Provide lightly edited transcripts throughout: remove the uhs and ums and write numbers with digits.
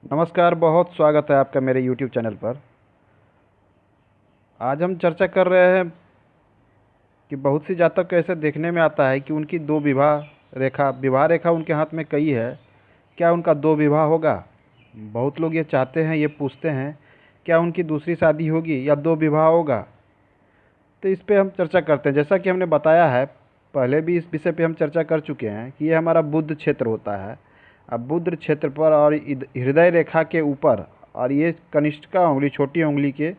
नमस्कार, बहुत स्वागत है आपका मेरे YouTube चैनल पर। आज हम चर्चा कर रहे हैं कि बहुत सी जातक ऐसे देखने में आता है कि उनकी दो विवाह रेखा उनके हाथ में कई है। क्या उनका दो विवाह होगा? बहुत लोग ये चाहते हैं, ये पूछते हैं, क्या उनकी दूसरी शादी होगी या दो विवाह होगा? तो इस पे हम चर्चा करते हैं। जैसा कि हमने बताया है, पहले भी इस विषय पे हम चर्चा कर चुके हैं कि ये हमारा बुध क्षेत्र होता है। अब बुध क्षेत्र पर और हृदय रेखा के ऊपर और ये कनिष्ठिका उंगली, छोटी उंगली के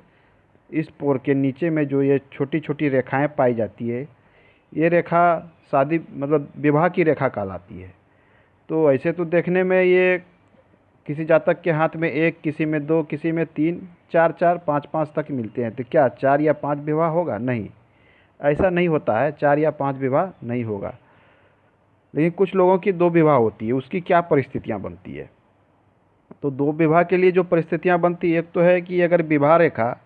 इस पोर के नीचे में जो ये छोटी छोटी रेखाएं पाई जाती है, ये रेखा शादी मतलब विवाह की रेखा कहलाती है। तो ऐसे तो देखने में ये किसी जातक के हाथ में एक, किसी में दो, किसी में तीन, चार चार, पाँच पाँच तक मिलते हैं। तो क्या चार या पाँच विवाह होगा? नहीं, ऐसा नहीं होता है। चार या पाँच विवाह नहीं होगा। लेकिन कुछ लोगों की दो विवाह होती है। उसकी क्या परिस्थितियां बनती है? तो दो विवाह के लिए जो परिस्थितियां बनती है, एक तो है कि अगर विवाह रेखा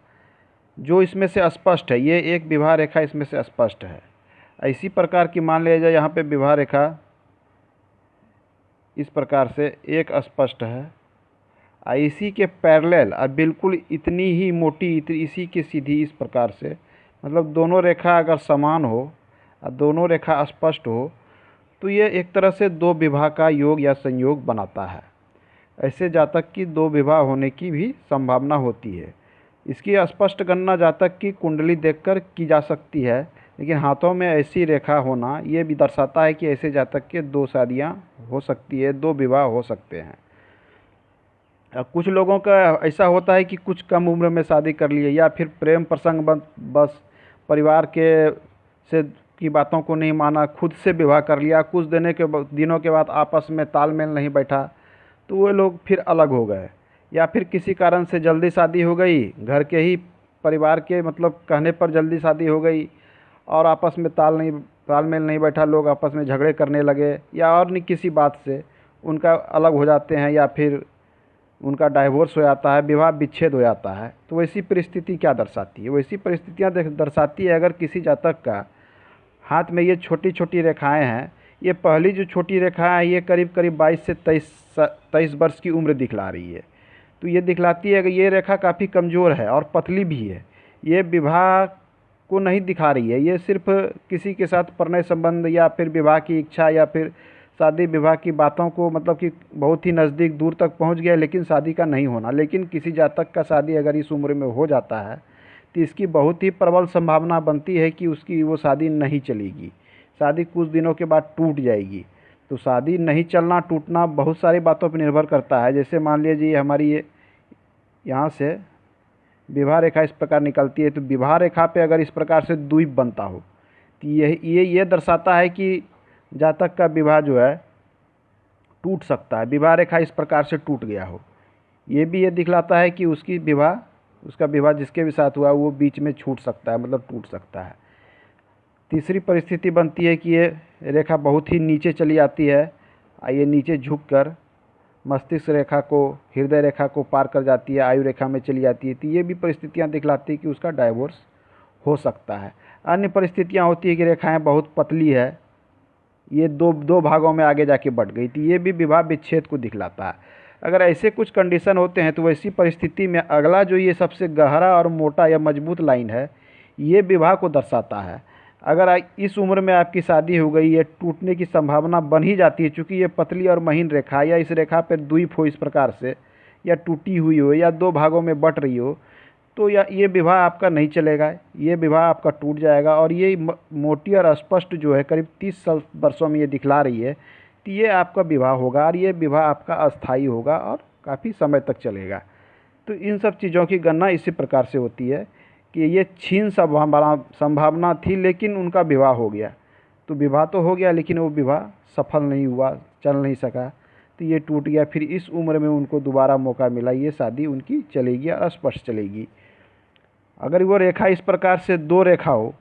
जो इसमें से अस्पष्ट है, ये एक विवाह रेखा इसमें से अस्पष्ट है, इसी प्रकार की मान लिया जाए यहाँ पे विवाह रेखा इस प्रकार से एक अस्पष्ट है, इसी के पैरेलल और बिल्कुल इतनी ही मोटी, इसी की सीधी इस प्रकार से, मतलब दोनों रेखा अगर समान हो और दोनों रेखा स्पष्ट हो तो ये एक तरह से दो विवाह का योग या संयोग बनाता है। ऐसे जातक की दो विवाह होने की भी संभावना होती है। इसकी स्पष्ट गणना जातक की कुंडली देखकर की जा सकती है, लेकिन हाथों में ऐसी रेखा होना ये भी दर्शाता है कि ऐसे जातक के दो शादियां हो सकती है, दो विवाह हो सकते हैं। कुछ लोगों का ऐसा होता है कि कुछ कम उम्र में शादी कर लिए, या फिर प्रेम प्रसंग बस परिवार के से की बातों को नहीं माना, खुद से विवाह कर लिया, कुछ दिनों के बाद आपस में तालमेल नहीं बैठा तो वो लोग फिर अलग हो गए। या फिर किसी कारण से जल्दी शादी हो गई, घर के ही परिवार के मतलब कहने पर जल्दी शादी हो गई और आपस में तालमेल नहीं बैठा, लोग आपस में झगड़े करने लगे या और नहीं किसी बात से उनका अलग हो जाते हैं, या फिर उनका डाइवोर्स हो जाता है, विवाह विच्छेद हो जाता है। तो वैसी परिस्थिति क्या दर्शाती है? वैसी परिस्थितियाँ दर्शाती है अगर किसी जातक का हाथ में ये छोटी छोटी रेखाएं हैं। ये पहली जो छोटी रेखा है ये करीब करीब 22 से 23 वर्ष की उम्र दिखला रही है। तो ये दिखलाती है कि ये रेखा काफ़ी कमज़ोर है और पतली भी है। ये विवाह को नहीं दिखा रही है, ये सिर्फ किसी के साथ प्रणय संबंध या फिर विवाह की इच्छा या फिर शादी विवाह की बातों को मतलब कि बहुत ही नज़दीक दूर तक पहुंच गया, लेकिन शादी का नहीं होना। लेकिन किसी जातक का शादी अगर इस उम्र में हो जाता है तो इसकी बहुत ही प्रबल संभावना बनती है कि उसकी वो शादी नहीं चलेगी, शादी कुछ दिनों के बाद टूट जाएगी। तो शादी नहीं चलना, टूटना बहुत सारी बातों पर निर्भर करता है। जैसे मान लीजिए हमारी ये यहाँ से विवाह रेखा इस प्रकार निकलती है, तो विवाह रेखा पे अगर इस प्रकार से द्वीप बनता हो तो ये दर्शाता है कि जातक का विवाह जो है टूट सकता है। विवाह रेखा इस प्रकार से टूट गया हो, ये दिखलाता है कि उसका विवाह जिसके भी साथ हुआ वो बीच में छूट सकता है, मतलब टूट सकता है। तीसरी परिस्थिति बनती है कि ये रेखा बहुत ही नीचे चली आती है, ये नीचे झुककर मस्तिष्क रेखा को, हृदय रेखा को पार कर जाती है, आयु रेखा में चली जाती है। तो ये भी परिस्थितियाँ दिखलाती है कि उसका डाइवोर्स हो सकता है। अन्य परिस्थितियाँ होती है कि रेखाएं बहुत पतली है, ये दो दो भागों में आगे जाके बढ़ गई, तो ये भी विवाह विच्छेद को दिखलाता है। अगर ऐसे कुछ कंडीशन होते हैं तो वैसी परिस्थिति में अगला जो ये सबसे गहरा और मोटा या मजबूत लाइन है, ये विवाह को दर्शाता है। अगर इस उम्र में आपकी शादी हो गई, ये टूटने की संभावना बन ही जाती है, चूँकि ये पतली और महीन रेखा या इस रेखा पर द्वीप हो इस प्रकार से, या टूटी हुई हो या दो भागों में बट रही हो, तो या ये विवाह आपका नहीं चलेगा, ये विवाह आपका टूट जाएगा। और ये मोटी और स्पष्ट जो है करीब 30 वर्षों में ये दिखला रही है, तो ये आपका विवाह होगा और ये विवाह आपका अस्थायी होगा और काफ़ी समय तक चलेगा। तो इन सब चीज़ों की गणना इसी प्रकार से होती है कि ये क्षीण संभावना थी लेकिन उनका विवाह हो गया। तो विवाह तो हो गया लेकिन वो विवाह सफल नहीं हुआ, चल नहीं सका, तो ये टूट गया। फिर इस उम्र में उनको दोबारा मौका मिला, ये शादी उनकी चलेगी और स्पष्ट चलेगी। अगर वो रेखा इस प्रकार से दो रेखा हो,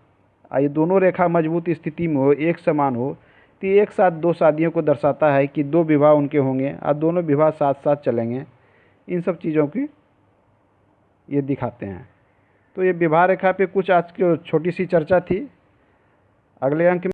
ये दोनों रेखा मजबूत स्थिति में हो, एक समान हो, तो एक साथ दो शादियों को दर्शाता है कि दो विवाह उनके होंगे और दोनों विवाह साथ साथ चलेंगे। इन सब चीज़ों की ये दिखाते हैं। तो ये विवाह रेखा पे कुछ आज की छोटी सी चर्चा थी। अगले अंक